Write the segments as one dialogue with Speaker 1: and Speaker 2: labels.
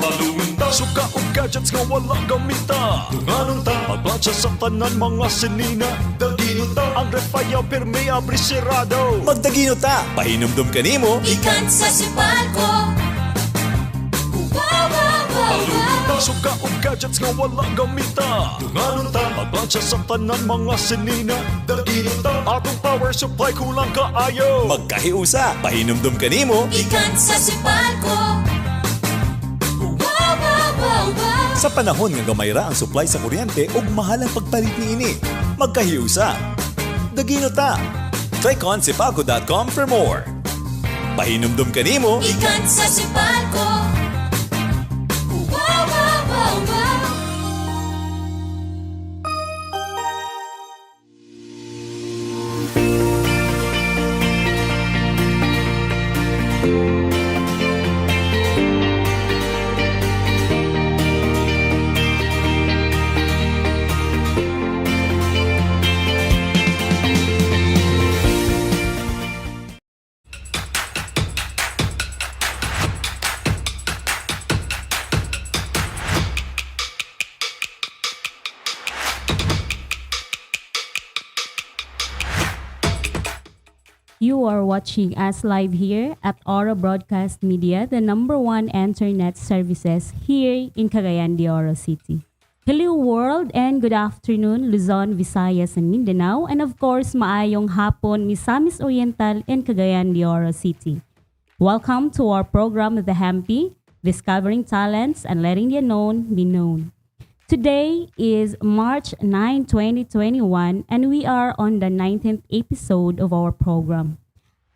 Speaker 1: Paluwinta suka o gadgets nga wala gamita. Tunganon ta paglansya sa tanan mga sinina. Dagino ta ang ref ayaw pirmi abri sirado.
Speaker 2: Magdagino ta, pahinumdum kanimo.
Speaker 3: Ikan sa sipalko.
Speaker 1: Paluwinta suka o gadgets nga wala gamita. Tunganon ta paglansya sa tanan mga sinina. Dagino ta atong power supply kulang kaayo.
Speaker 2: Magkahiusa, pahinumdum kanimo.
Speaker 3: Ikan sa sipalko.
Speaker 2: Sa panahon nga gamay ra ang supply sa kuryente ug mahal ang pagpalit niini. Magkahiusa. Dagino ta. Click on sipago.com for more. Pahinumdum kanimo.
Speaker 3: Ikan sa sipalko.
Speaker 4: You are watching us live here at Aura Broadcast Media, the #1 internet services here in Cagayan de Oro City. Hello world and good afternoon Luzon, Visayas and Mindanao, and of course maayong hapon Misamis Oriental and Cagayan de Oro City. Welcome to our program The HAMPE, Discovering Talents and Letting the Unknown Be Known. Today is March 9, 2021, and we are on the 19th episode of our program.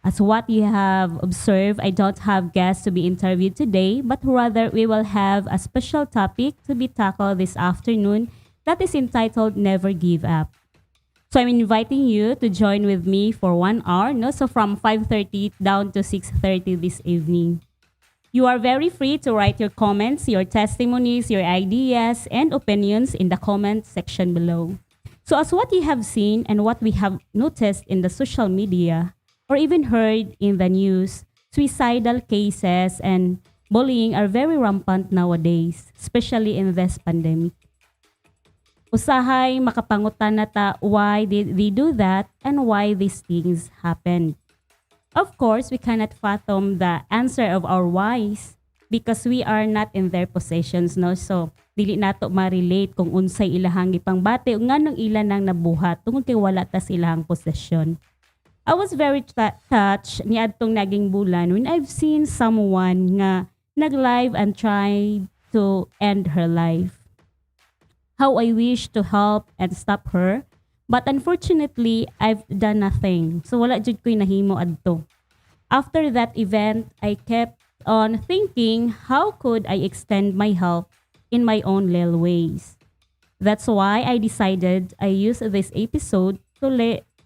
Speaker 4: As what you have observed, I don't have guests to be interviewed today, but rather we will have a special topic to be tackled this afternoon that is entitled Never Give Up. So I'm inviting you to join with me for 1 hour, no? So from 5:30 down to 6:30 this evening. You are very free to write your comments, your testimonies, your ideas, and opinions in the comment section below. So as what you have seen and what we have noticed in the social media or even heard in the news, suicidal cases and bullying are very rampant nowadays, especially in this pandemic. Usahay makapangutan na ta why did they do that and why these things happened. Of course, we cannot fathom the answer of our whys because we are not in their possessions, no? So, dili nato ma-relate kung unsay ilahang ipangbati o nganong ila nang nabuhat tungod kay wala ta silang possession. I was very touched ni adtong naging bulan when I've seen someone nga nag-live and tried to end her life. How I wish to help and stop her, but unfortunately, I've done nothing. So wala jud ko'y nahimo adto. After that event, I kept on thinking, how could I extend my help in my own little ways? That's why I decided I use this episode to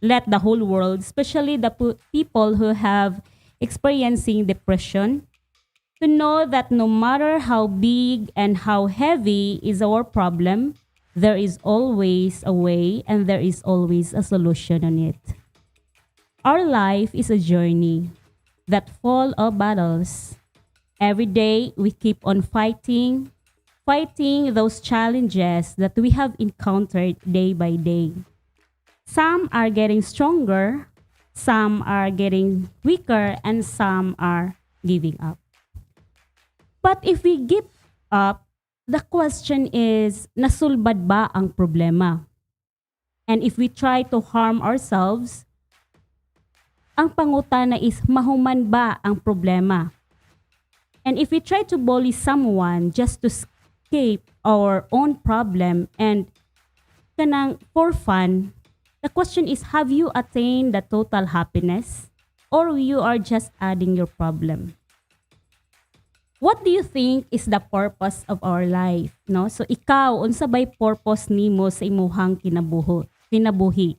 Speaker 4: let the whole world, especially the people who have experiencing depression, to know that no matter how big and how heavy is our problem, there is always a way and there is always a solution on it. Our life is a journey that full of battles. Every day we keep on fighting those challenges that we have encountered day by day. Some are getting stronger, some are getting weaker, and some are giving up. But if we give up, the question is, nasulbad ba ang problema? And if we try to harm ourselves, ang pangutana is, mahuman ba ang problema? And if we try to bully someone just to escape our own problem and kanang for fun, the question is, have you attained the total happiness? Or you are just adding your problem? What do you think is the purpose of our life? No? So ikaw, unsa bay purpose nimo sa imuhang kinabuhi?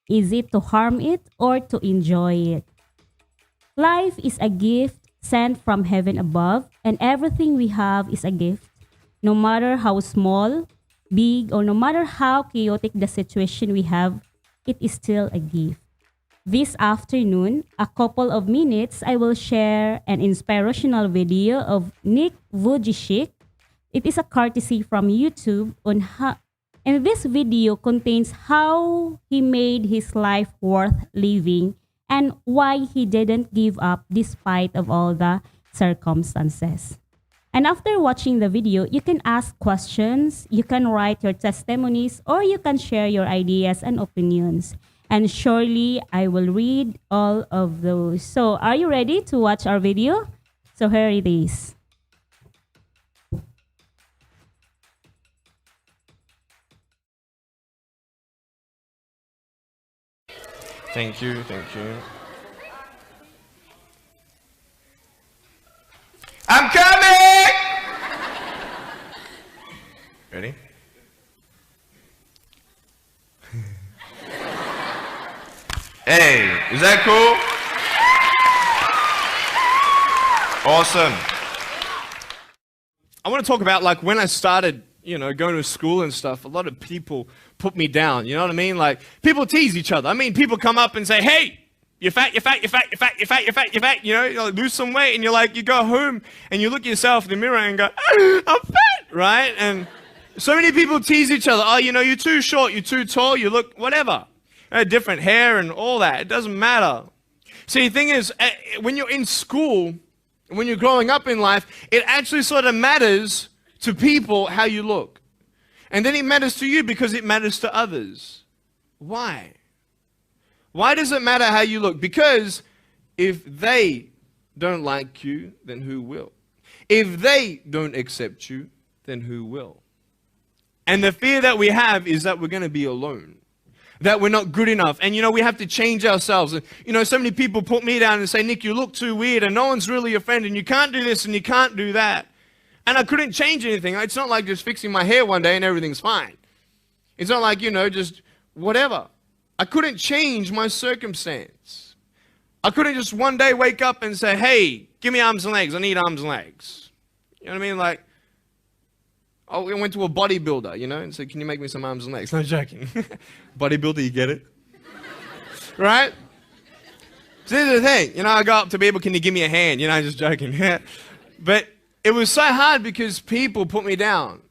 Speaker 4: Is it to harm it or to enjoy it? Life is a gift sent from heaven above, and everything we have is a gift. No matter how small, big, or no matter how chaotic the situation we have, it is still a gift. This afternoon, a couple of minutes, I will share an inspirational video of Nick Vujicic. It is a courtesy from YouTube on how, and this video contains how he made his life worth living and why he didn't give up despite of all the circumstances. And after watching the video, you can ask questions, you can write your testimonies, or you can share your ideas and opinions. And surely I will read all of those. So are you ready to watch our video? So here it is.
Speaker 5: Thank you, thank you. I'm coming! Ready? Hey, is that cool? Awesome. I want to talk about like when I started, going to school and stuff, a lot of people put me down, you know what I mean? Like people tease each other. I mean, people come up and say, hey, you're fat, you're fat, you're fat, you're fat, you're fat, you're fat, you're fat, you like, lose some weight, and you're like, you go home and you look at yourself in the mirror and go, I'm fat, right? And so many people tease each other. Oh, you're too short, you're too tall, you look whatever. Different hair and all that. It doesn't matter. See, the thing is, when you're in school, when you're growing up in life, it actually sort of matters to people how you look. And then it matters to you because it matters to others. Why? Why does it matter how you look? Because if they don't like you, then who will? If they don't accept you, then who will? And the fear that we have is that we're going to be alone, that we're not good enough. And we have to change ourselves. And so many people put me down and say, Nick, you look too weird and no one's really your friend and you can't do this and you can't do that. And I couldn't change anything. It's not like just fixing my hair one day and everything's fine. It's not like, just whatever. I couldn't change my circumstance. I couldn't just one day wake up and say, hey, give me arms and legs. I need arms and legs. You know what I mean? Like, I went to a bodybuilder, and said, can you make me some arms and legs? No joking. Bodybuilder, you get it? Right? So this is the thing. I go up to people, can you give me a hand? Just joking. But it was so hard because people put me down.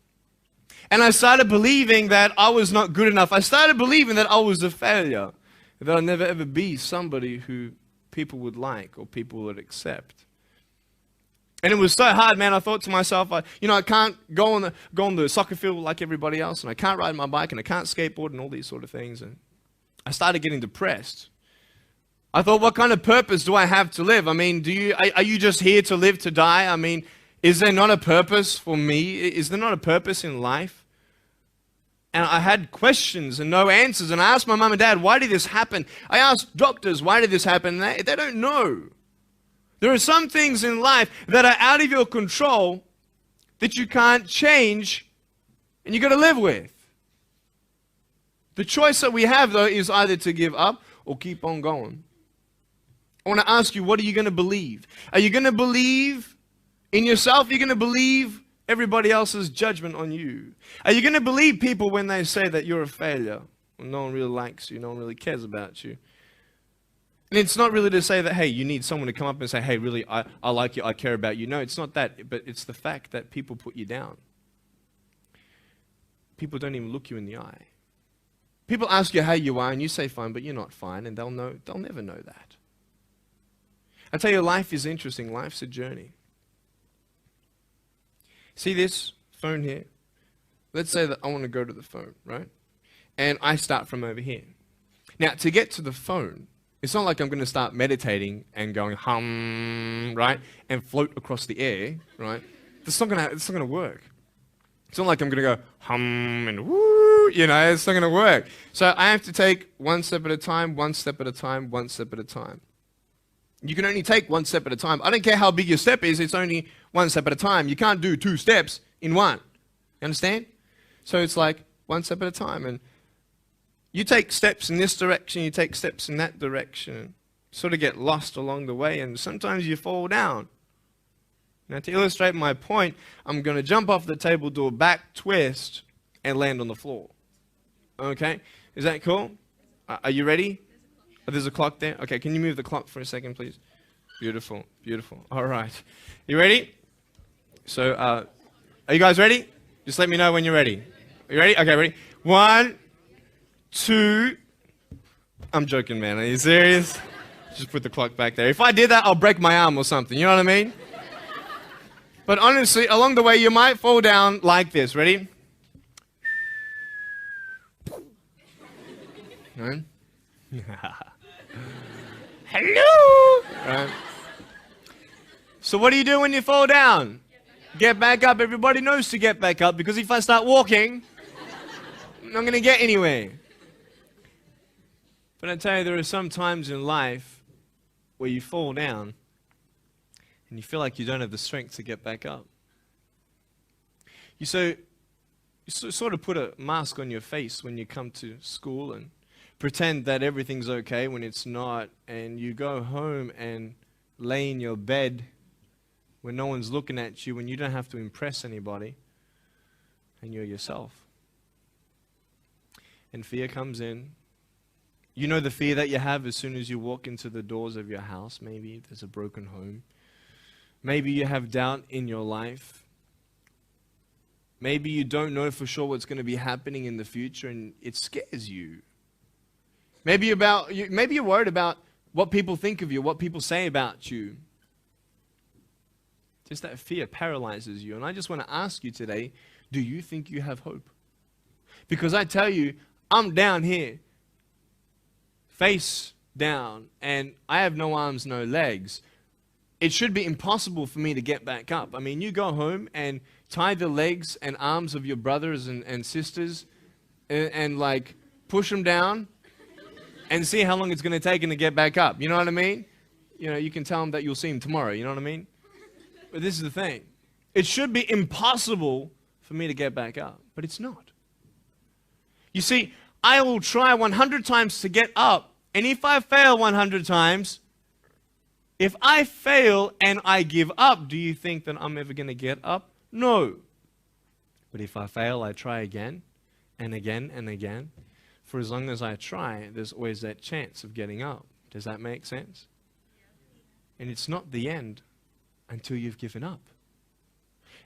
Speaker 5: And I started believing that I was not good enough. I started believing that I was a failure. That I'd never ever be somebody who people would like or people would accept. And it was so hard, man. I thought to myself, I can't go on the soccer field like everybody else, and I can't ride my bike, and I can't skateboard, and all these sort of things. And I started getting depressed. I thought, what kind of purpose do I have to live? I mean, are you just here to live to die? I mean, is there not a purpose for me? Is there not a purpose in life? And I had questions and no answers. And I asked my mum and dad, why did this happen? I asked doctors, why did this happen? And they don't know. There are some things in life that are out of your control that you can't change and you got to live with. The choice that we have, though, is either to give up or keep on going. I want to ask you, what are you going to believe? Are you going to believe in yourself? Are you going to believe everybody else's judgment on you? Are you going to believe people when they say that you're a failure? When no one really likes you, no one really cares about you. And it's not really to say that, hey, you need someone to come up and say, hey, really, I like you, I care about you. No, it's not that, but it's the fact that people put you down. People don't even look you in the eye. People ask you how you are, and you say fine, but you're not fine, and they'll never know that. I tell you, life is interesting. Life's a journey. See this phone here? Let's say that I want to go to the phone, right? And I start from over here. Now, to get to the phone, it's not like I'm going to start meditating and going hum, right? And float across the air, right? It's not going to work. It's not like I'm going to go hum and woo, it's not going to work. So I have to take one step at a time, one step at a time, one step at a time. You can only take one step at a time. I don't care how big your step is, it's only one step at a time. You can't do 2 steps in one. You understand? So it's like one step at a time. And you take steps in this direction, you take steps in that direction. Sort of get lost along the way, and sometimes you fall down. Now, to illustrate my point, I'm going to jump off the table, do a back twist, and land on the floor. Okay? Is that cool? Are you ready? Oh, there's a clock there? Okay, can you move the clock for a second, please? Beautiful, beautiful. All right. You ready? So, are you guys ready? Just let me know when you're ready. Are you ready? Okay, ready? 1, 2. I'm joking, man. Are you serious? Just put the clock back there. If I did that, I'll break my arm or something. You know what I mean? But honestly, along the way, you might fall down like this. Ready? Right? Hello! Right. So what do you do when you fall down? Get back up. Everybody knows to get back up, because if I start walking, I'm not going to get anywhere. But I tell you, there are some times in life where you fall down and you feel like you don't have the strength to get back up. You sort of put a mask on your face when you come to school and pretend that everything's okay when it's not, and you go home and lay in your bed when no one's looking at you, when you don't have to impress anybody, and you're yourself. And fear comes in. You know the fear that you have as soon as you walk into the doors of your house. Maybe there's a broken home. Maybe you have doubt in your life. Maybe you don't know for sure what's going to be happening in the future, and it scares you. Maybe you're worried about what people think of you, what people say about you. Just that fear paralyzes you. And I just want to ask you today, do you think you have hope? Because I tell you, I'm down here, face down, and I have no arms, no legs. It should be impossible for me to get back up. I mean, you go home and tie the legs and arms of your brothers and sisters and like push them down and see how long it's going to take them to get back up. You know what I mean? You know, you can tell them that you'll see them tomorrow. You know what I mean? But this is the thing. It should be impossible for me to get back up, but it's not. You see, I will try 100 times to get up, and if I fail 100 times, if I fail and I give up, do you think that I'm ever going to get up? No. But if I fail, I try again and again and again. For as long as I try, there's always that chance of getting up. Does that make sense? And it's not the end until you've given up.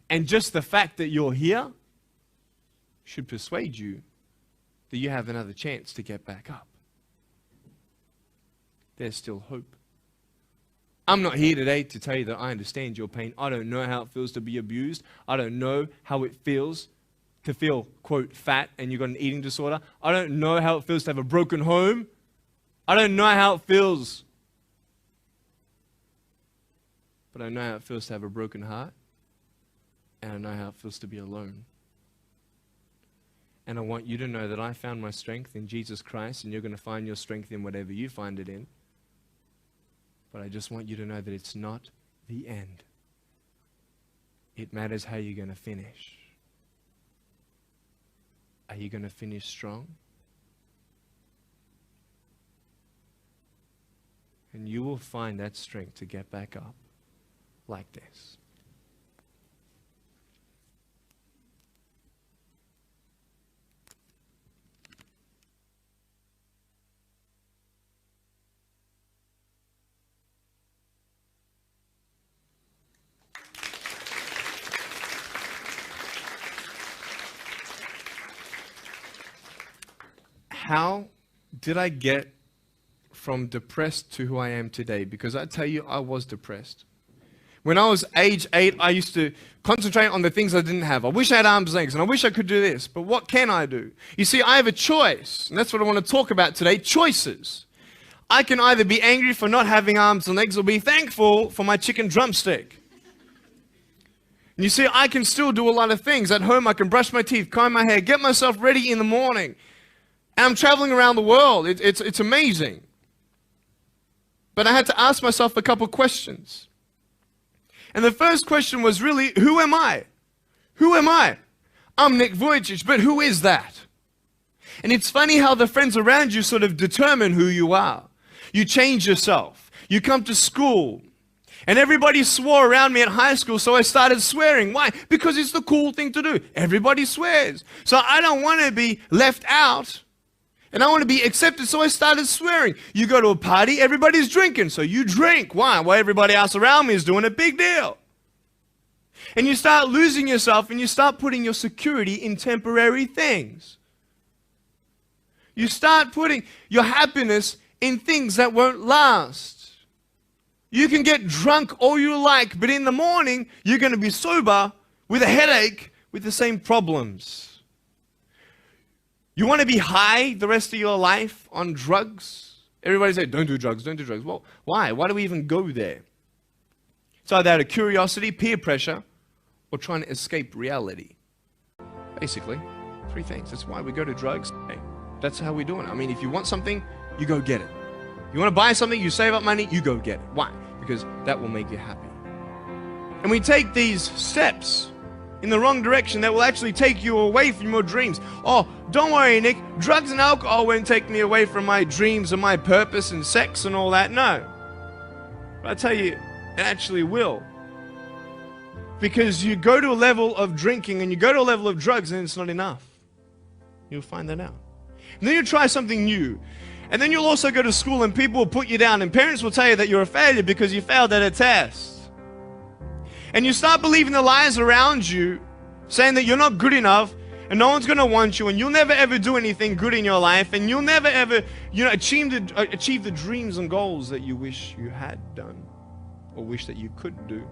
Speaker 5: And just the fact that you're here should persuade you that you have another chance to get back up. There's still hope. I'm not here today to tell you that I understand your pain. I don't know how it feels to be abused. I don't know how it feels to feel, quote, fat and you've got an eating disorder. I don't know how it feels to have a broken home. I don't know how it feels. But I know how it feels to have a broken heart. And I know how it feels to be alone. And I want you to know that I found my strength in Jesus Christ, and you're going to find your strength in whatever you find it in. But I just want you to know that it's not the end. It matters how you're going to finish. Are you going to finish strong? And you will find that strength to get back up like this. How did I get from depressed to who I am today? Because I tell you, I was depressed. When I was age 8, I used to concentrate on the things I didn't have. I wish I had arms and legs, and I wish I could do this, but what can I do? You see, I have a choice, and that's what I want to talk about today, choices. I can either be angry for not having arms and legs or be thankful for my chicken drumstick. And you see, I can still do a lot of things. At home, I can brush my teeth, comb my hair, get myself ready in the morning. And I'm traveling around the world. It's amazing. But I had to ask myself a couple questions. And the first question was really, who am I? Who am I? I'm Nick Vujicic, but who is that? And it's funny how the friends around you sort of determine who you are. You change yourself. You come to school. And everybody swore around me at high school, so I started swearing. Why? Because it's the cool thing to do. Everybody swears. So I don't want to be left out. And I want to be accepted, so I started swearing. You go to a party, everybody's drinking, so you drink. Why? Well, everybody else around me is doing a big deal. And you start losing yourself, and you start putting your security in temporary things. You start putting your happiness in things that won't last. You can get drunk all you like, but in the morning, you're going to be sober with a headache with the same problems. You want to be high the rest of your life on drugs? Everybody say, don't do drugs, don't do drugs. Well, why? Why do we even go there? It's either out of curiosity, peer pressure, or trying to escape reality. Basically, three things. That's why we go to drugs. Hey, that's how we do it. I mean, if you want something, you go get it. You want to buy something, you save up money, you go get it. Why? Because that will make you happy. And we take these steps in the wrong direction that will actually take you away from your dreams. Oh, don't worry, Nick. Drugs and alcohol won't take me away from my dreams and my purpose and sex and all that. No. But I tell you, it actually will. Because you go to a level of drinking and you go to a level of drugs and it's not enough. You'll find that out. And then you try something new. And then you'll also go to school and people will put you down and parents will tell you that you're a failure because you failed at a test. And you start believing the lies around you, saying that you're not good enough and no one's going to want you and you'll never ever do anything good in your life and you'll never ever, achieve the dreams and goals that you wish you had done or wish that you could do.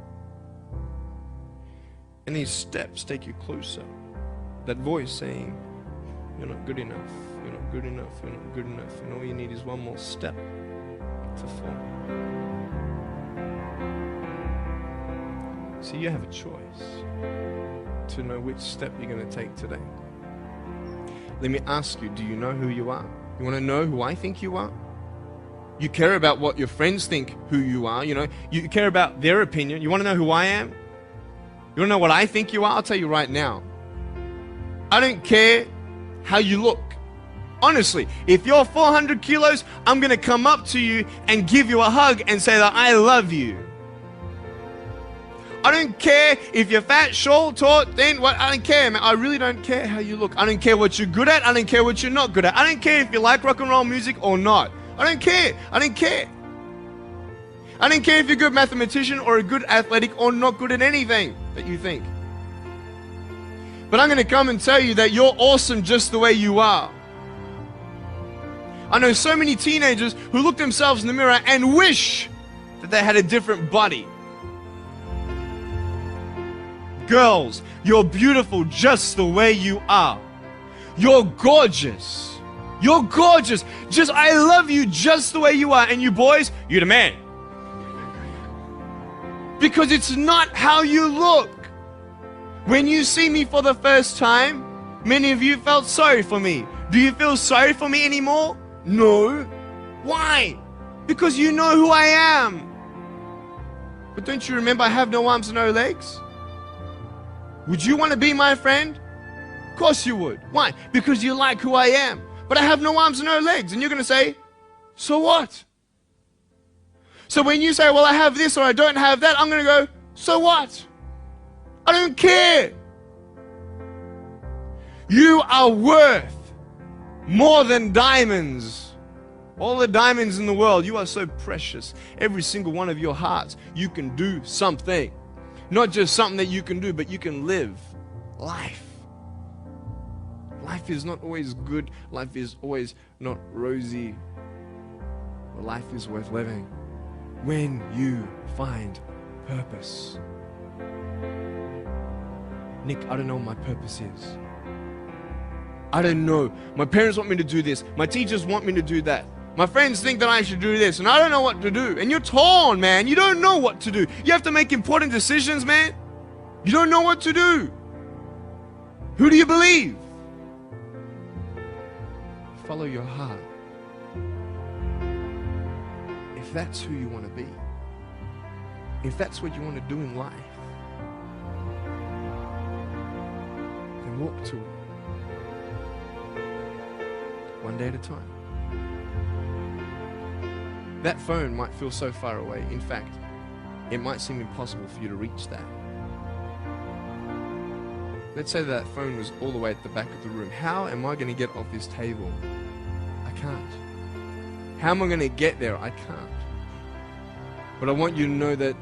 Speaker 5: And these steps take you closer. That voice saying, you're not good enough, you're not good enough, you're not good enough, and all you need is one more step to fall. So you have a choice to know which step you're going to take today. Let me ask you, do you know who you are? You want to know who I think you are? You care about what your friends think who you are. You care about their opinion. You want to know who I am? You want to know what I think you are? I'll tell you right now. I don't care how you look. Honestly, if you're 400 kilos, I'm going to come up to you and give you a hug and say that I love you. I don't care if you're fat, short, tall, thin, what, I don't care, man. I really don't care how you look. I don't care what you're good at. I don't care what you're not good at. I don't care if you like rock and roll music or not. I don't care. I don't care. I don't care if you're a good mathematician or a good athletic or not good at anything that you think. But I'm going to come and tell you that you're awesome just the way you are. I know so many teenagers who look themselves in the mirror and wish that they had a different body. Girls, you're beautiful just the way you are. You're gorgeous. You're gorgeous. I love you just the way you are. And you boys, you're the man. Because it's not how you look. When you see me for the first time, many of you felt sorry for me. Do you feel sorry for me anymore? No. Why? Because you know who I am. But don't you remember I have no arms and no legs? Would you want to be my friend? Of course you would. Why? Because you like who I am. But I have no arms and no legs. And you're going to say, so what? So when you say, well, I have this or I don't have that, I'm going to go, so what? I don't care. You are worth more than diamonds. All the diamonds in the world, you are so precious. Every single one of your hearts, you can do something. Not just something that you can do, but you can live life. Life is not always good. Life is always not rosy. But life is worth living when you find purpose. Nick, I don't know what my purpose is. I don't know. My parents want me to do this. My teachers want me to do that. My friends think that I should do this, and I don't know what to do. And you're torn, man. You don't know what to do. You have to make important decisions, man. You don't know what to do. Who do you believe? Follow your heart. If that's who you want to be, if that's what you want to do in life, then walk to it. One day at a time. That phone might feel so far away. In fact, it might seem impossible for you to reach that. Let's say that phone was all the way at the back of the room. How am I going to get off this table can't. How am I going to get there? I can't. But I want you to know that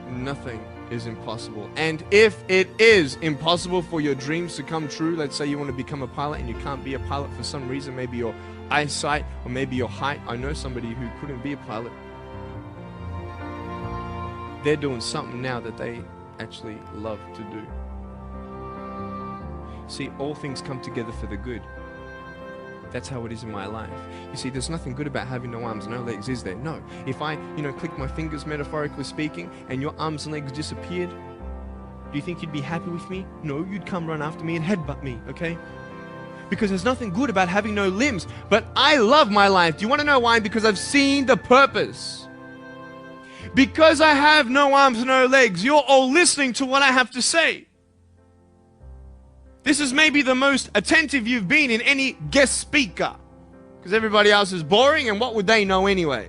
Speaker 5: nothing is impossible. And if it is impossible for your dreams to come true, let's say you want to become a pilot and you can't be a pilot for some reason, maybe your eyesight or maybe your height. I know somebody who couldn't be a pilot. They're doing something now that they actually love to do. See, all things come together for the good. That's how it is in my life. You see, there's nothing good about having no arms, no legs, is there? No. If I, click my fingers, metaphorically speaking, and your arms and legs disappeared, do you think you'd be happy with me? No, you'd come run after me and headbutt me, okay? Because there's nothing good about having no limbs. But I love my life. Do you want to know why? Because I've seen the purpose. Because I have no arms, no legs, you're all listening to what I have to say. This is maybe the most attentive you've been in any guest speaker. Because everybody else is boring, and what would they know anyway?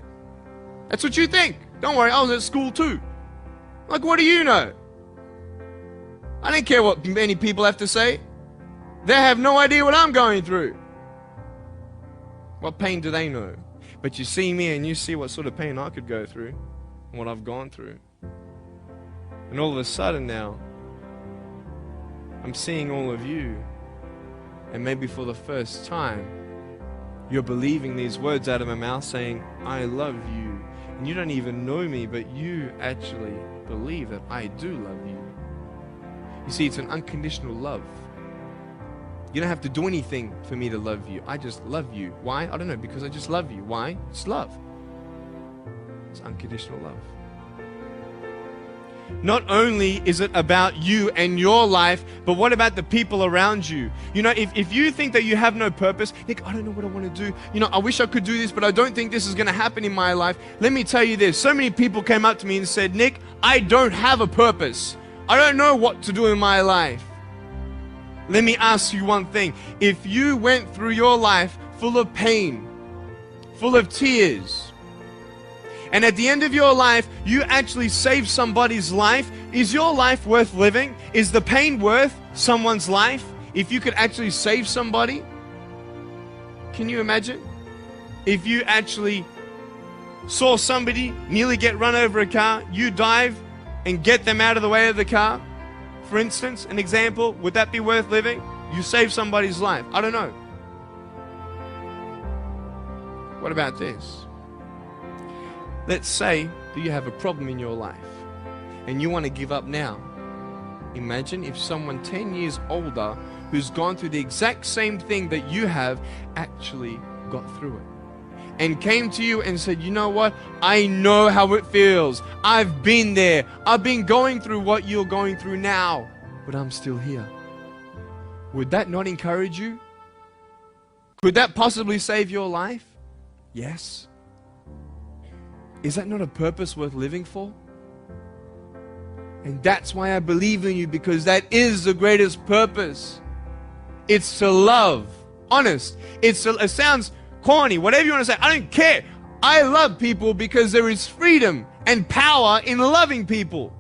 Speaker 5: That's what you think. Don't worry, I was at school too. Like, what do you know? I don't care what many people have to say. They have no idea what I'm going through. What pain do they know? But you see me and you see what sort of pain I could go through, and what I've gone through. And all of a sudden now, I'm seeing all of you, and maybe for the first time, you're believing these words out of my mouth saying, I love you. And you don't even know me, but you actually believe that I do love you. You see, it's an unconditional love. You don't have to do anything for me to love you. I just love you. Why? I don't know, because I just love you. Why? It's love. It's unconditional love. Not only is it about you and your life, but what about the people around you? If you think that you have no purpose, Nick, I don't know what I want to do. I wish I could do this, but I don't think this is going to happen in my life. Let me tell you this. So many people came up to me and said, Nick, I don't have a purpose. I don't know what to do in my life. Let me ask you one thing. If you went through your life full of pain, full of tears, and at the end of your life, you actually saved somebody's life, is your life worth living? Is the pain worth someone's life if you could actually save somebody? Can you imagine? If you actually saw somebody nearly get run over a car, you dive and get them out of the way of the car, for instance, an example, would that be worth living? You save somebody's life. I don't know. What about this? Let's say that you have a problem in your life and you want to give up now. Imagine if someone 10 years older who's gone through the exact same thing that you have actually got through it and came to you and said, you know what? I know how it feels. I've been there. I've been going through what you're going through now, but I'm still here. Would that not encourage you? Could that possibly save your life? Yes. Is that not a purpose worth living for? And that's why I believe in you, because that is the greatest purpose. It's to love. Honest. It sounds corny, whatever you want to say. I don't care. I love people because there is freedom and power in loving people.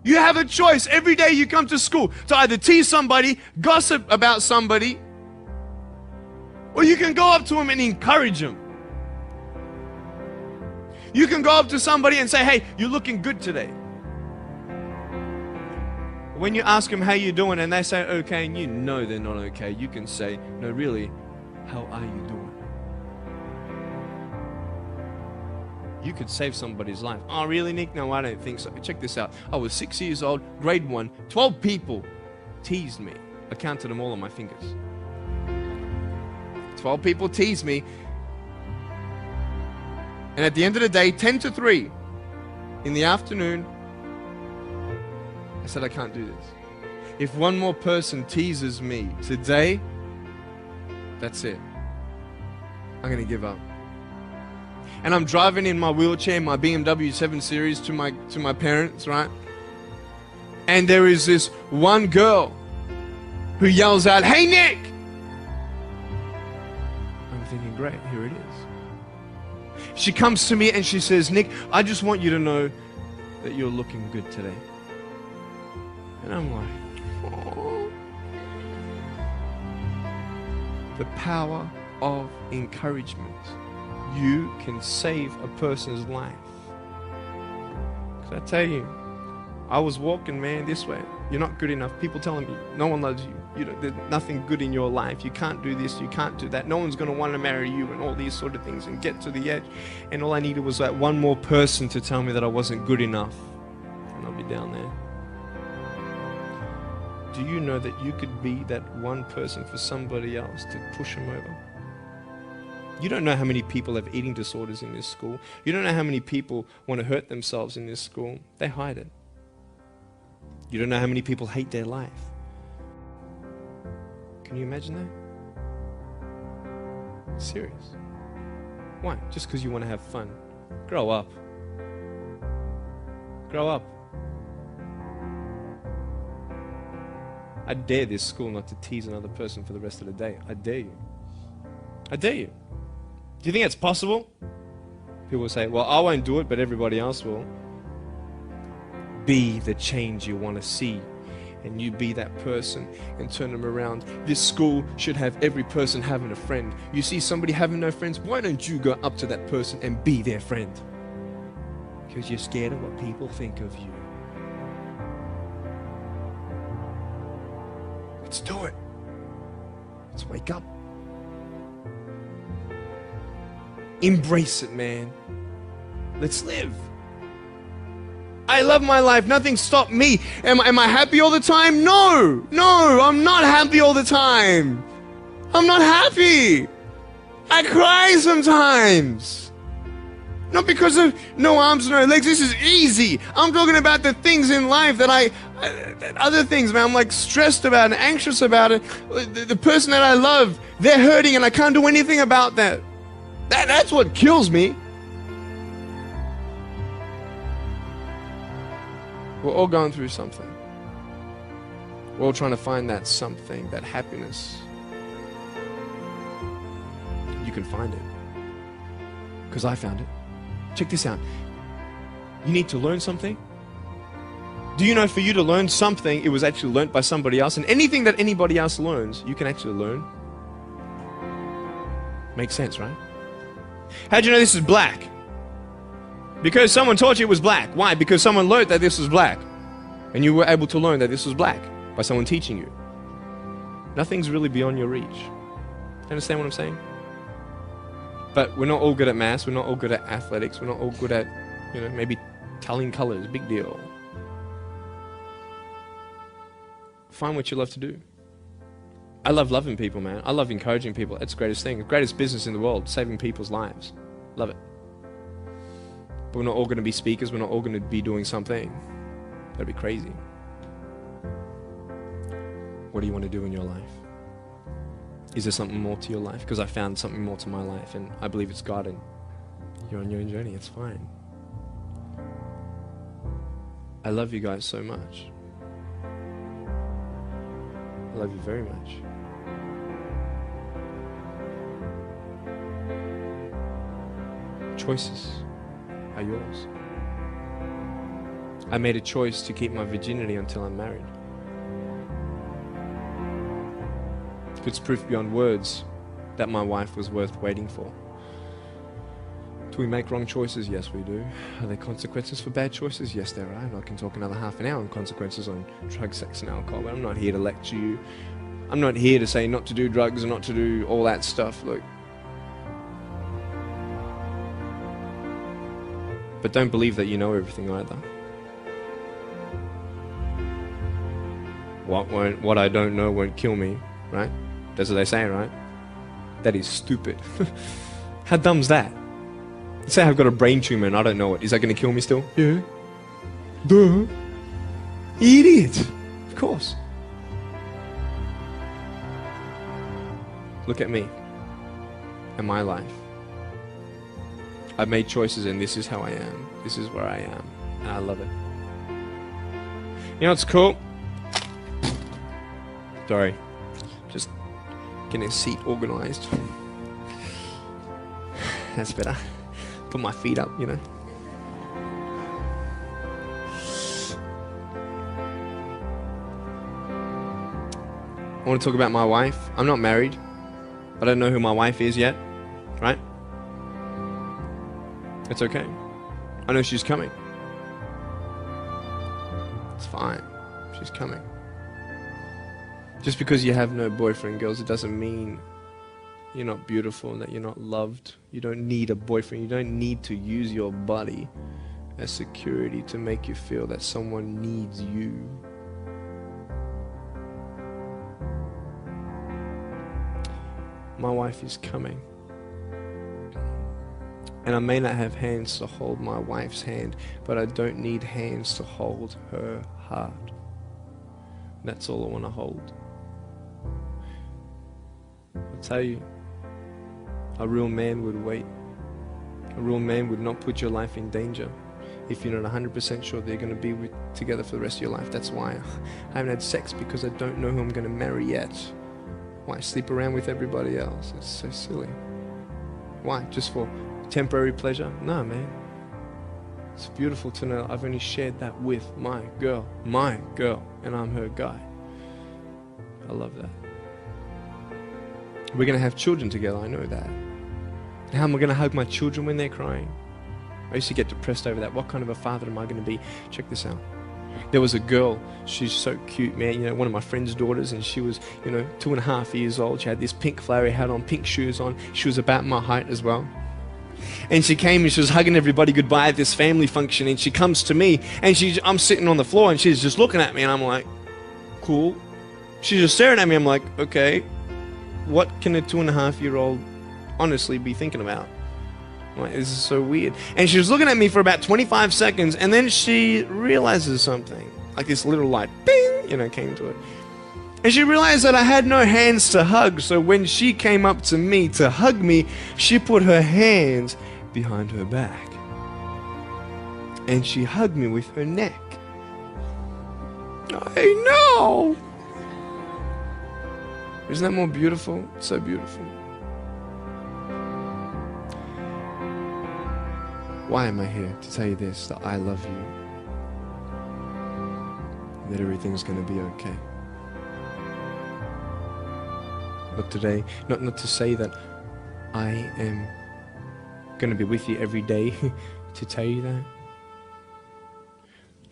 Speaker 5: You have a choice every day you come to school to either tease somebody, gossip about somebody, or you can go up to them and encourage them. You can go up to somebody and say, hey, you're looking good today. When you ask them how you doing and they say okay, and you know they're not okay, you can say, no, really, how are you doing? You could save somebody's life. Oh, really, Nick? No, I don't think so. Check this out. I was 6 years old, grade 1, 12 people teased me. I counted them all on my fingers. 12 people teased me. And at the end of the day, 10 to 3 in the afternoon, I said, I can't do this. If one more person teases me today, that's it. I'm going to give up. And I'm driving in my wheelchair, my BMW 7 Series to my parents, right? And there is this one girl who yells out, hey, Nick! I'm thinking, great, here it is. She comes to me and she says, Nick, I just want you to know that you're looking good today. And I'm like, oh. The power of encouragement. You can save a person's life. Because I tell you, I was walking, man, this way. You're not good enough. People telling me, no one loves you. There's nothing good in your life. You can't do this, you can't do that. No one's going to want to marry you and all these sort of things, and get to the edge. And all I needed was that one more person to tell me that I wasn't good enough. And I'll be down there. Do you know that you could be that one person for somebody else to push them over? You don't know how many people have eating disorders in this school. You don't know how many people want to hurt themselves in this school. They hide it. You don't know how many people hate their life. Can you imagine that? Serious. Why? Just because you want to have fun. Grow up. Grow up. I dare this school not to tease another person for the rest of the day. I dare you. I dare you. Do you think it's possible? People will say, well, I won't do it, but everybody else will. Be the change you want to see. And you be that person and turn them around. This school should have every person having a friend. You see somebody having no friends, why don't you go up to that person and be their friend? Because you're scared of what people think of you. Let's do it. Let's wake up. Embrace it, man. Let's live. I love my life. Nothing stopped me. Am I happy all the time? No. No, I'm not happy all the time. I'm not happy. I cry sometimes. Not because of no arms, no legs. This is easy. I'm talking about the things in life that other things, man, I'm like stressed about and anxious about it. The person that I love, they're hurting and I can't do anything about that. That's what kills me. We're all going through something. We're all trying to find that something, that happiness. You can find it. Because I found it. Check this out. You need to learn something. Do you know for you to learn something, it was actually learnt by somebody else? And anything that anybody else learns, you can actually learn. Makes sense, right? How'd you know this is black? Because someone taught you it was black. Why? Because someone learned that this was black. And you were able to learn that this was black by someone teaching you. Nothing's really beyond your reach. Understand what I'm saying? But we're not all good at maths. We're not all good at athletics. We're not all good at, maybe telling colors. Big deal. Find what you love to do. I love loving people, man. I love encouraging people. It's the greatest thing. The greatest business in the world. Saving people's lives. Love it. But we're not all going to be speakers. We're not all going to be doing something. That'd be crazy. What do you want to do in your life? Is there something more to your life? Because I found something more to my life, and I believe it's God, and you're on your own journey. It's fine. I love you guys so much. I love you very much. Choices are yours. I made a choice to keep my virginity until I'm married. It's proof beyond words that my wife was worth waiting for. Do we make wrong choices? Yes, we do. Are there consequences for bad choices? Yes, there are. And I can talk another half an hour on consequences on drugs, sex, and alcohol, but I'm not here to lecture you. I'm not here to say not to do drugs and not to do all that stuff. Look. But don't believe that you know everything either. What I don't know won't kill me, right? That's what they say, right? That is stupid. How dumb's that? Let's say I've got a brain tumor and I don't know it. Is that going to kill me still? Yeah. Duh. Idiot. Of course. Look at me and my life. I've made choices and this is how I am. This is where I am. And I love it. You know what's cool? Sorry. Just getting a seat organized. That's better. Put my feet up, I want to talk about my wife. I'm not married. I don't know who my wife is yet, right? It's okay. I know she's coming. It's fine. She's coming. Just because you have no boyfriend, girls, it doesn't mean you're not beautiful and that you're not loved. You don't need a boyfriend. You don't need to use your body as security to make you feel that someone needs you. My wife is coming. And I may not have hands to hold my wife's hand, but I don't need hands to hold her heart. That's all I want to hold. I'll tell you, a real man would wait. A real man would not put your life in danger if you're not 100% sure they're going to be together for the rest of your life. That's why I haven't had sex, because I don't know who I'm going to marry yet. Why sleep around with everybody else? It's so silly. Why? Just for temporary pleasure? No, man. It's beautiful to know I've only shared that with my girl, and I'm her guy. I love that. We're going to have children together, I know that. How am I going to hug my children when they're crying? I used to get depressed over that. What kind of a father am I going to be? Check this out. There was a girl, she's so cute, man, you know, one of my friend's daughters, and she was, 2.5 years old. She had this pink flowery hat on, pink shoes on. She was about my height as well. And she came and she was hugging everybody goodbye at this family function, and she comes to me, and I'm sitting on the floor, and she's just looking at me, and I'm like, cool. She's just staring at me. I'm like, okay, what can a 2.5-year-old honestly be thinking about? I'm like, this is so weird. And she was looking at me for about 25 seconds, and then she realizes something. Like this little light, bing, came to it. And she realized that I had no hands to hug, so when she came up to me to hug me, she put her hands behind her back. And she hugged me with her neck. I know! Isn't that more beautiful? So beautiful. Why am I here? To tell you this, that I love you. That everything's going to be okay. Not today, not to say that I am going to be with you every day to tell you that.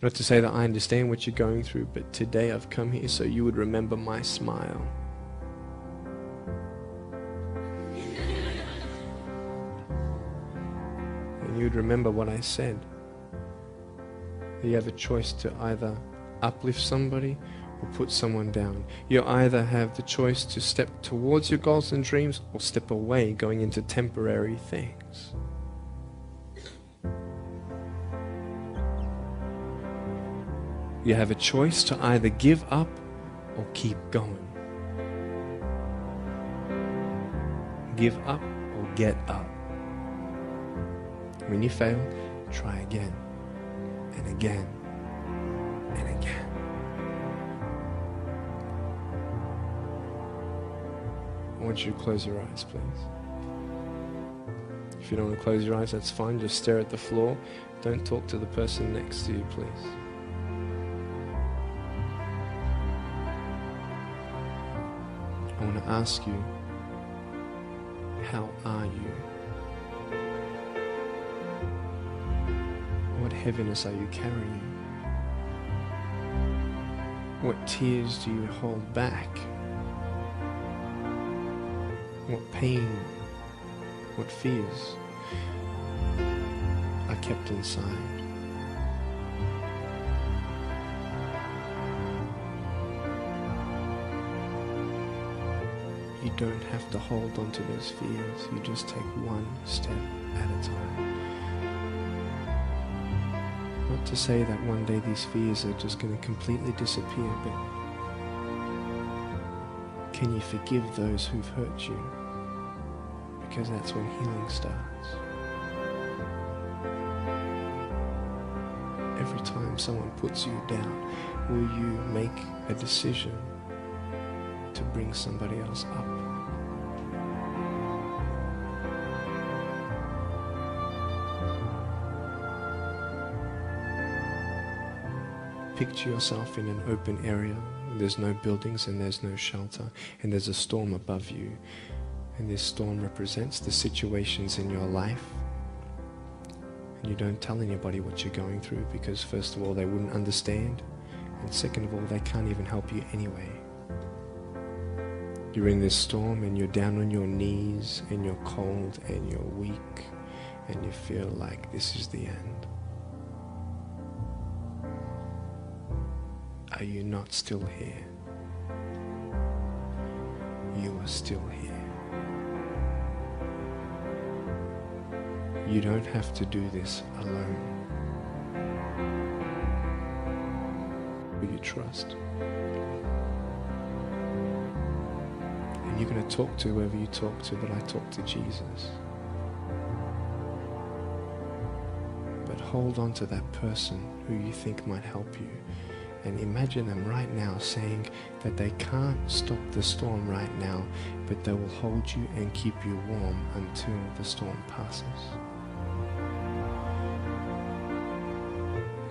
Speaker 5: Not to say that I understand what you're going through, but today I've come here so you would remember my smile. And you'd remember what I said. That you have a choice to either uplift somebody or put someone down. You either have the choice to step towards your goals and dreams or step away, going into temporary things. You have a choice to either give up or keep going. Give up or get up. When you fail, try again and again and again. I want you to close your eyes, please. If you don't want to close your eyes, that's fine. Just stare at the floor. Don't talk to the person next to you, please. I want to ask you, how are you? What heaviness are you carrying? What tears do you hold back? What pain, what fears are kept inside? You don't have to hold on to those fears. You just take one step at a time. Not to say that one day these fears are just going to completely disappear, but can you forgive those who've hurt you? Because that's when healing starts. Every time someone puts you down, will you make a decision to bring somebody else up? Picture yourself in an open area. There's no buildings and there's no shelter, and there's a storm above you.
Speaker 6: And this storm represents the situations in your life. And you don't tell anybody what you're going through because first of all, they wouldn't understand. And second of all, they can't even help you anyway. You're in this storm and you're down on your knees and you're cold and you're weak and you feel like this is the end. Are you not still here? You are still here. You don't have to do this alone. Will you trust? And you're going to talk to whoever you talk to, but I talk to Jesus. But hold on to that person who you think might help you. And imagine them right now saying that they can't stop the storm right now, but they will hold you and keep you warm until the storm passes.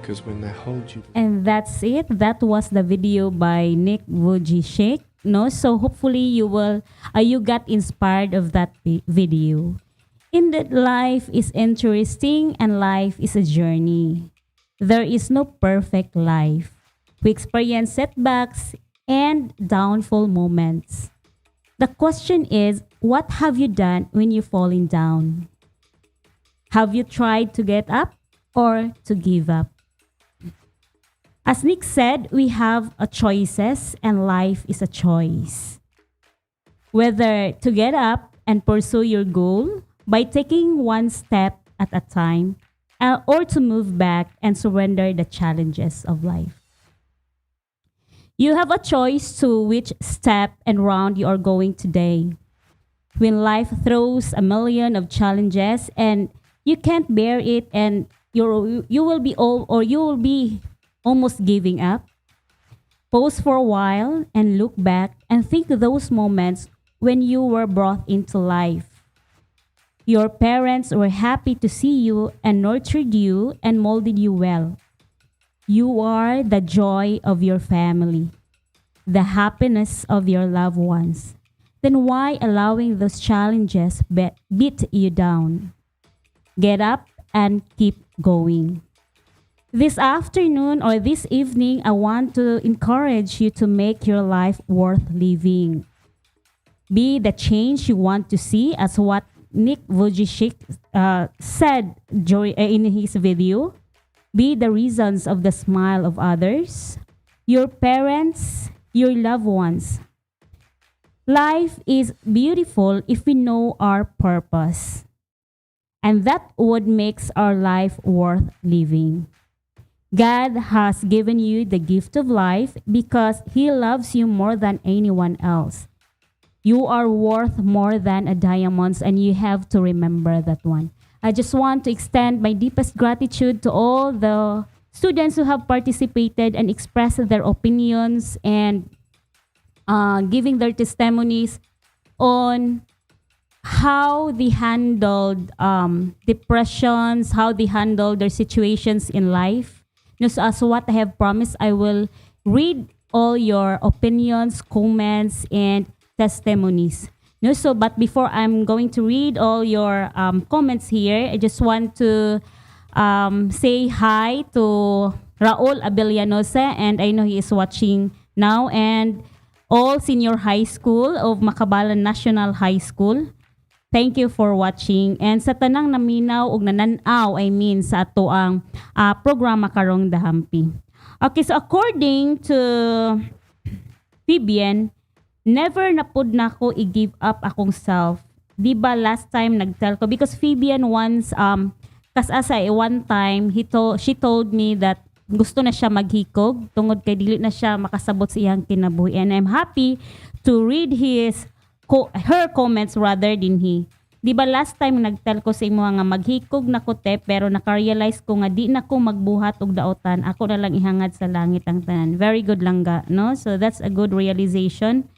Speaker 6: Because when they hold you...
Speaker 4: And that's it. That was the video by Nick Vujicic. No, so hopefully you got inspired of that video. In that life is interesting and life is a journey. There is no perfect life. We experience setbacks and downfall moments. The question is, what have you done when you're falling down? Have you tried to get up or to give up? As Nick said, we have a choices and life is a choice. Whether to get up and pursue your goal by taking one step at a time or to move back and surrender the challenges of life. You have a choice to which step and round you are going today. When life throws a million of challenges and you can't bear it and you will be almost giving up, pause for a while and look back and think of those moments when you were brought into life. Your parents were happy to see you and nurtured you and molded you well. You are the joy of your family, the happiness of your loved ones. Then why allowing those challenges beat you down? Get up and keep going. This afternoon or this evening, I want to encourage you to make your life worth living. Be the change you want to see, as what Nick Vujicic said in his video. Be the reasons of the smile of others, your parents, your loved ones. Life is beautiful if we know our purpose. And that what makes our life worth living. God has given you the gift of life because He loves you more than anyone else. You are worth more than a diamond, and you have to remember that one. I just want to extend my deepest gratitude to all the students who have participated and expressed their opinions and giving their testimonies on how they handled depressions, how they handled their situations in life. So as what I have promised, I will read all your opinions, comments, and testimonies. But before I'm going to read all your comments here, I just want to say hi to Raul Abellanose, and I know he is watching now, and all senior high school of Makabalan National High School. Thank you for watching. And sa tanang naminaw o nananaw, sa ato ang programa karong the HAMPE. Okay, so according to Fabian, never na pud na ko i-give up akong self. Di ba last time nagtell ko? Because Fabian once, one time, she told me that gusto na siya maghikog tungod kay dili na siya makasabot sa iyang kinabuhi. And I'm happy to read her comments rather than he. Di ba last time nagtell ko sa imo nga maghikog na ko te, pero naka-realize ko nga di na ko magbuhat og daotan, ako na lang ihangad sa langit ang tanan. Very good lang ga, no? So that's a good realization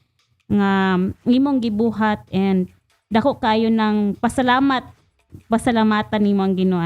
Speaker 4: nga imong gibuhat, and dako kayo ng pasalamatan nimo ang Ginoo.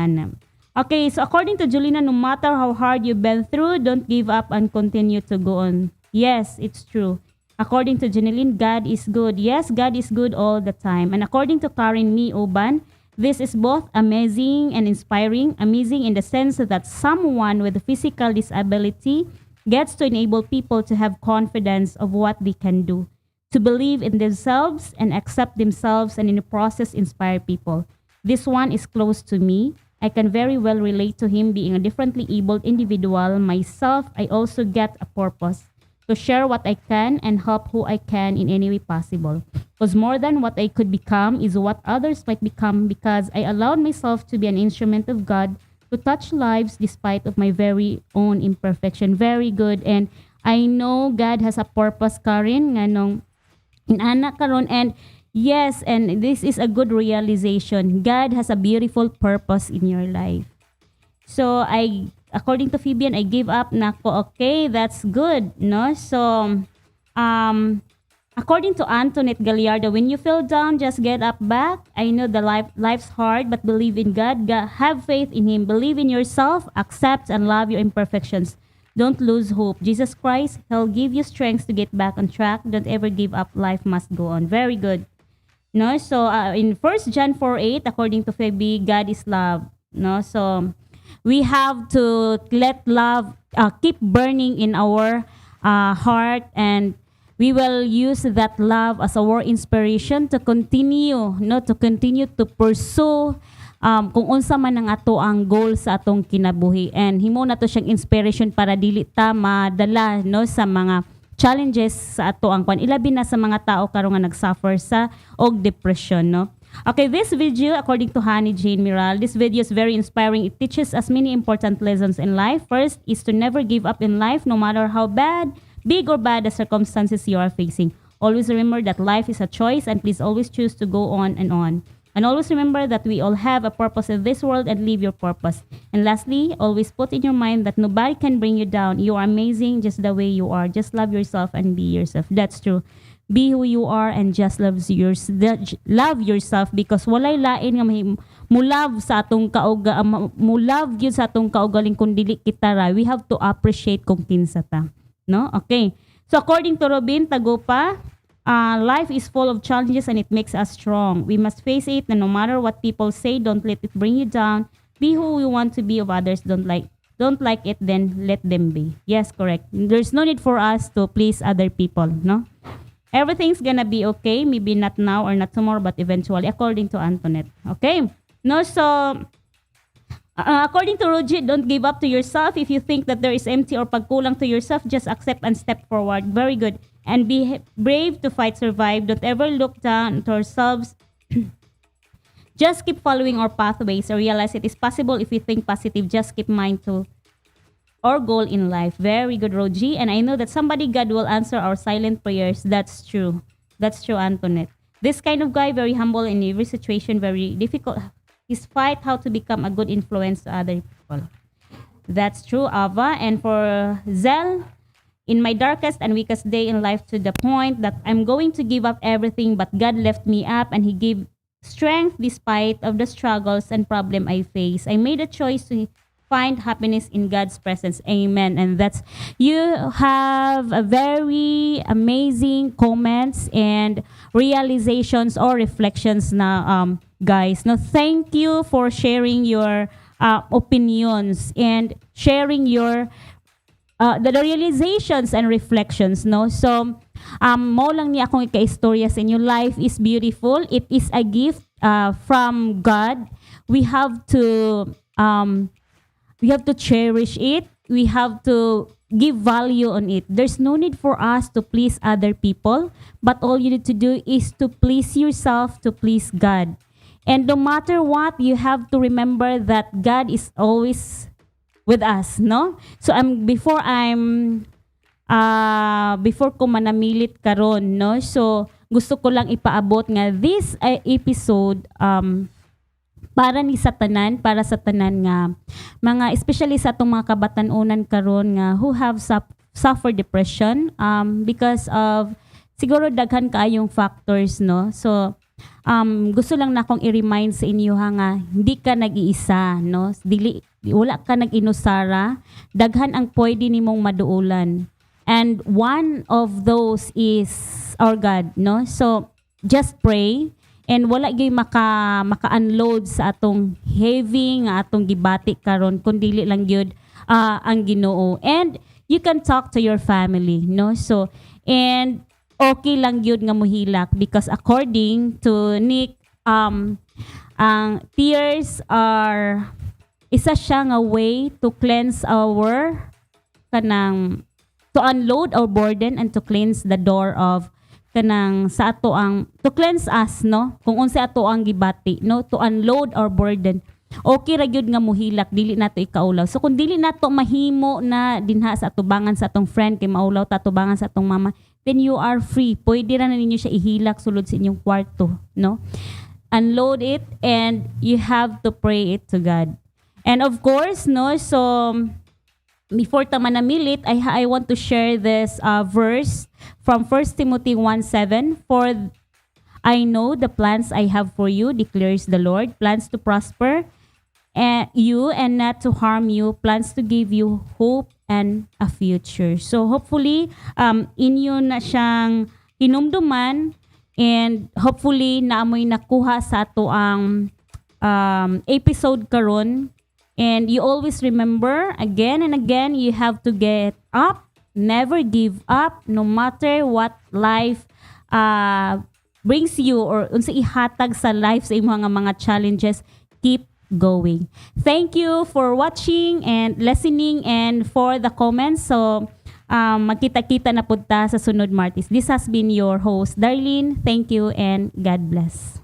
Speaker 4: Okay, so according to Julina, no matter how hard you've been through, don't give up and continue to go on. Yes, it's true. According to Jeneline, God is good. Yes, God is good all the time. And according to Karen Me Oban, this is both amazing and inspiring. Amazing in the sense that someone with a physical disability gets to enable people to have confidence of what they can do, to believe in themselves and accept themselves, and in the process inspire people. This one is close to me. I can very well relate to him being a differently abled individual. Myself, I also get a purpose to share what I can and help who I can in any way possible. Because more than what I could become is what others might become, because I allowed myself to be an instrument of God to touch lives despite of my very own imperfection. Very good. And I know God has a purpose, Karen, nga nung inanak karon. And yes, and this is a good realization. God has a beautiful purpose in your life. So according to Fabian, I gave up na ko. Okay, that's good, no? So, according to Antoinette Gallardo, when you feel down, just get up back. I know life's hard, but believe in God. Have faith in Him. Believe in yourself. Accept and love your imperfections. Don't lose hope. Jesus Christ, He'll give you strength to get back on track. Don't ever give up. Life must go on. Very good. No, so in 1 John 4:8, according to Phoebe, God is love. No, so we have to let love keep burning in our heart, and we will use that love as our inspiration to continue, no, to continue to pursue kung unsa man ang ato ang goal sa atong kinabuhi. And himo na to siyang inspiration para dili ta madala, no, sa mga challenges sa ato ang kwan, ilabi na sa mga tao karon nga nagsuffer sa og depression, no. Okay, this video, according to Honey Jane Miral, this video is very inspiring. It teaches us many important lessons in life. First is to never give up in life, no matter how big or bad the circumstances you are facing. Always remember that life is a choice, and please always choose to go on and on. And always remember that we all have a purpose in this world, and live your purpose. And lastly, always put in your mind that nobody can bring you down. You are amazing just the way you are. Just love yourself and be yourself. That's true. Be who you are and just love yourself, because walay lain nga mulove sa atong kauga, mulove gyud sa atong kaugaling kun dili kita ra. We have to appreciate kung kinsa ta, no? Okay. So according to Robin Tagopa, life is full of challenges and it makes us strong. We must face it, and no matter what people say, don't let it bring you down. Be who you want to be of others. Don't like it, then let them be. Yes, correct. There's no need for us to please other people, no? Everything's gonna be okay. Maybe not now or not tomorrow, but eventually, according to Antoinette. Okay? No, so according to Roji, don't give up to yourself. If you think that there is empty or pagkulang to yourself, just accept and step forward. Very good. And be brave to fight, survive. Don't ever look down to ourselves. Just keep following our pathways and realize it is possible if we think positive. Just keep mind to our goal in life. Very good, Roji. And I know that somebody, God will answer our silent prayers. That's true. That's true, Antoinette. This kind of guy, very humble in every situation, very difficult. His fight how to become a good influence to other people. That's true, Ava. And for Zell, in my darkest and weakest day in life, to the point that I'm going to give up everything, but God left me up and He gave strength despite of the struggles and problem I face. I made a choice to find happiness in God's presence. Amen. And that's, you have a very amazing comments and realizations or reflections na guys. No, thank you for sharing your opinions and sharing your the realizations and reflections, no? So mo lang ni akong ika-istorya sa inyo. Life is beautiful. It is a gift from God. We have to cherish it. We have to give value on it. There's no need for us to please other people, but all you need to do is to please yourself, to please God. And no matter what, you have to remember that God is always with us, no? So before ko manamilit karon, no? So gusto ko lang ipaabot nga this episode para sa tanan nga mga, especially sa atong mga kabatan-unan karon nga who have suffer depression because of siguro daghan kaayong factors, no? So gusto lang na akong i-remind sa inyo nga hindi ka nag-iisa, no? Wala ka nag-inusara, daghan ang pwede nimong maduulan. And one of those is our God, no? So, just pray and wala gyud maka-unload sa atong heavy nga atong gibati karon kun dili lang gyud ang Ginoo. And you can talk to your family, no? So, and okay lang gyud nga mohilak because according to Nick, ang tears are isa siya nga way to cleanse our kanang to unload our burden and to cleanse the door of kanang sa ato ang to cleanse us, no, kung unsa ato ang gibati, no, to unload our burden. Okay ra gyud nga muhilak, dili nato ikaulaw. So kung dili nato mahimo na dinha sa atubangan sa atong friend kay maulaw ta atubangan sa atong mama, then you are free. Pwede ra na ninyo siya ihilak sulod sa inyong kwarto, no? Unload it and you have to pray it to God. And of course, no, so before ta manamilit, I want to share this verse from 1 Timothy 1:7. For I know the plans I have for you, declares the Lord, plans to prosper you and not to harm you, plans to give you hope and a future. So hopefully, inyo na siyang hinumduman and hopefully naamoy nakuha sa ato ang episode karon. And you always remember, again and again, you have to get up, never give up, no matter what life brings you or unsa ihatag sa life sa imong mga challenges, keep going. Thank you for watching and listening and for the comments. So, magkita-kita na punta sa sunod Martis. This has been your host, Darlene. Thank you and God bless.